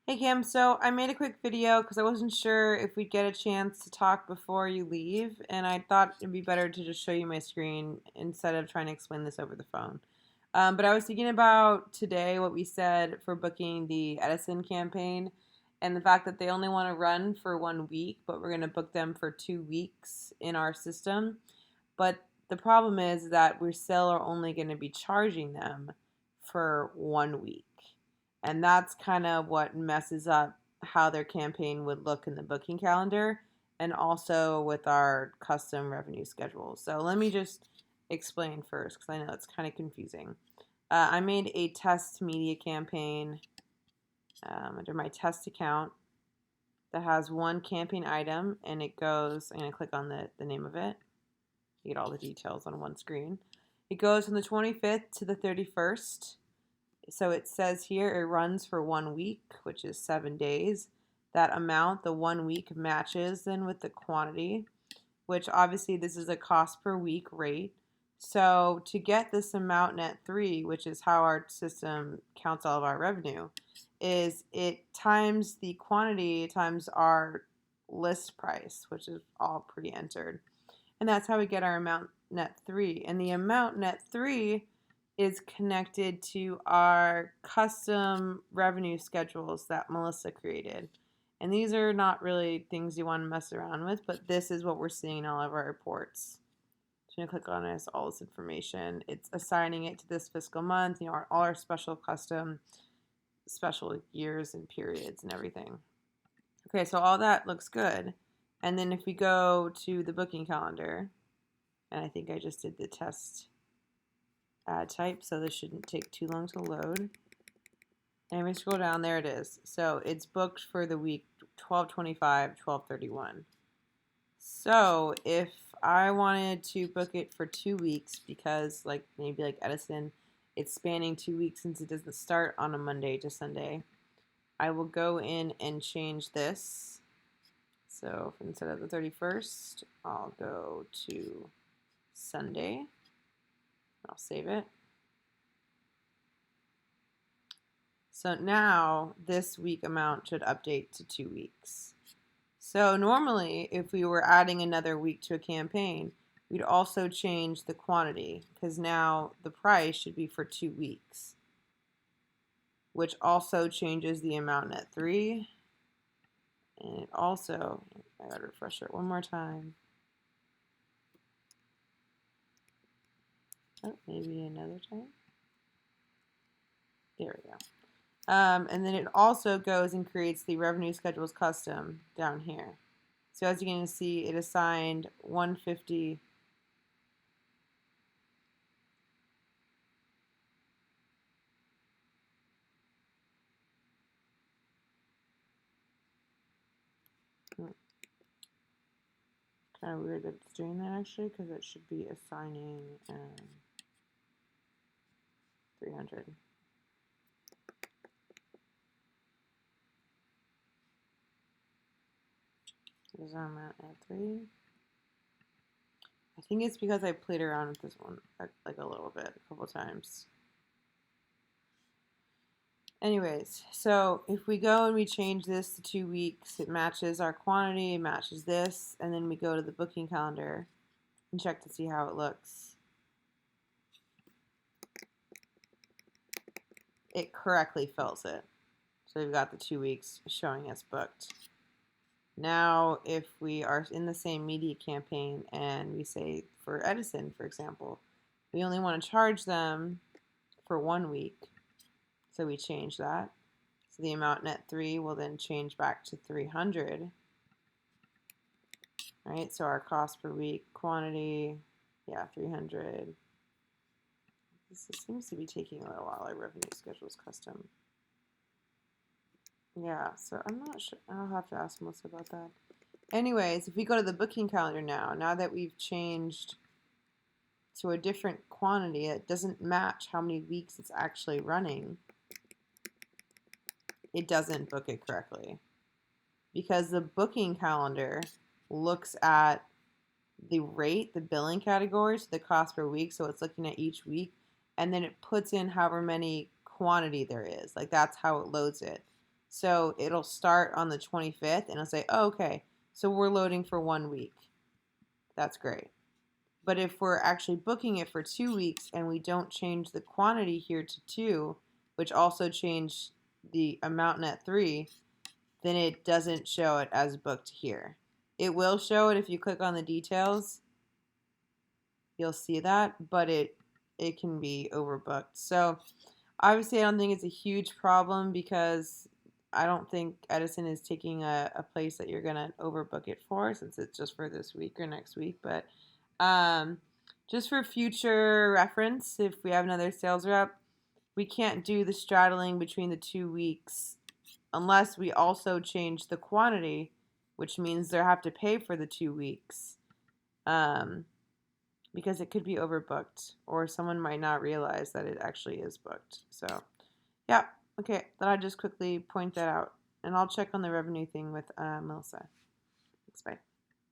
Hey Kim, so I made a quick video because I wasn't sure if we'd get a chance to talk before you leave, and I thought it'd be better to just show you my screen instead of trying to explain this over the phone. But I was thinking about today what we said for booking the Edison campaign and the fact that they only want to run for 1 week, but we're going to book them for 2 weeks in our system. But the problem is that we still are only going to be charging them for 1 week. And that's kind of what messes up how their campaign would look in the booking calendar and also with our custom revenue schedule. So let me just explain first because I know it's kind of confusing. I made a test media campaign under my test account that has one campaign item, and it goes, I'm going to click on the name of it. You get all the details on one screen. It goes from the 25th to the 31st. So it says here it runs for 1 week, which is 7 days. That amount, the 1 week, matches then with the quantity, which obviously this is a cost per week rate. So to get this amount net 3, which is how our system counts all of our revenue, is it times the quantity times our list price, which is all pre-entered. And that's how we get our amount net 3. And the amount net 3 is connected to our custom revenue schedules that Melissa created. And these are not really things you want to mess around with, but this is what we're seeing in all of our reports. So I'm going to click on this, all this information. It's assigning it to this fiscal month, all our special custom, special years and periods and everything. Okay, so all that looks good. And then if we go to the booking calendar, and I think I just did the test ad type, so this shouldn't take too long to load. And we scroll down, there it is. So it's booked for the week 12/25, 12/31. So if I wanted to book it for 2 weeks because maybe like Edison, it's spanning 2 weeks since it doesn't start on a Monday to Sunday, I will go in and change this. So instead of the 31st, I'll go to Sunday. I'll save it. So now this week amount should update to 2 weeks. So normally, if we were adding another week to a campaign, we'd also change the quantity because now the price should be for 2 weeks, which also changes the amount net 3. And it also, I gotta refresh it one more time. Oh, maybe another time. There we go. And then it also goes and creates the revenue schedules custom down here. So as you can see, it assigned 150. Kind of weird that it's doing that actually, because it should be assigning 300. Is our amount at 3? I think it's because I played around with this one like a little bit, a couple times. Anyways, so if we go and we change this to 2 weeks, it matches our quantity, it matches this, and then we go to the booking calendar and check to see how it looks. It correctly fills it. So we've got the 2 weeks showing us booked. Now, if we are in the same media campaign and we say for Edison, for example, we only want to charge them for 1 week, so we change that. So the amount net 3 will then change back to 300. Right, so our cost per week, quantity, yeah, 300. This seems to be taking a little while. Our revenue schedule is custom. Yeah, so I'm not sure. I'll have to ask Melissa about that. Anyways, if we go to the booking calendar now that we've changed to a different quantity, it doesn't match how many weeks it's actually running. It doesn't book it correctly because the booking calendar looks at the rate, the billing categories, the cost per week. So it's looking at each week, and then it puts in however many quantity there is. Like that's how it loads it. So it'll start on the 25th and it'll say, oh, okay, so we're loading for 1 week. That's great. But if we're actually booking it for 2 weeks and we don't change the quantity here to 2, which also changed the amount net 3, then it doesn't show it as booked here. It will show it if you click on the details. You'll see that, but it can be overbooked. So obviously I don't think it's a huge problem because I don't think Edison is taking a place that you're gonna overbook it for, since it's just for this week or next week. But just for future reference, if we have another sales rep, we can't do the straddling between the 2 weeks unless we also change the quantity, which means they have to pay for the 2 weeks. Because it could be overbooked, or someone might not realize that it actually is booked. So, yeah, okay, thought I'd just quickly point that out. And I'll check on the revenue thing with Melissa. Thanks, bye.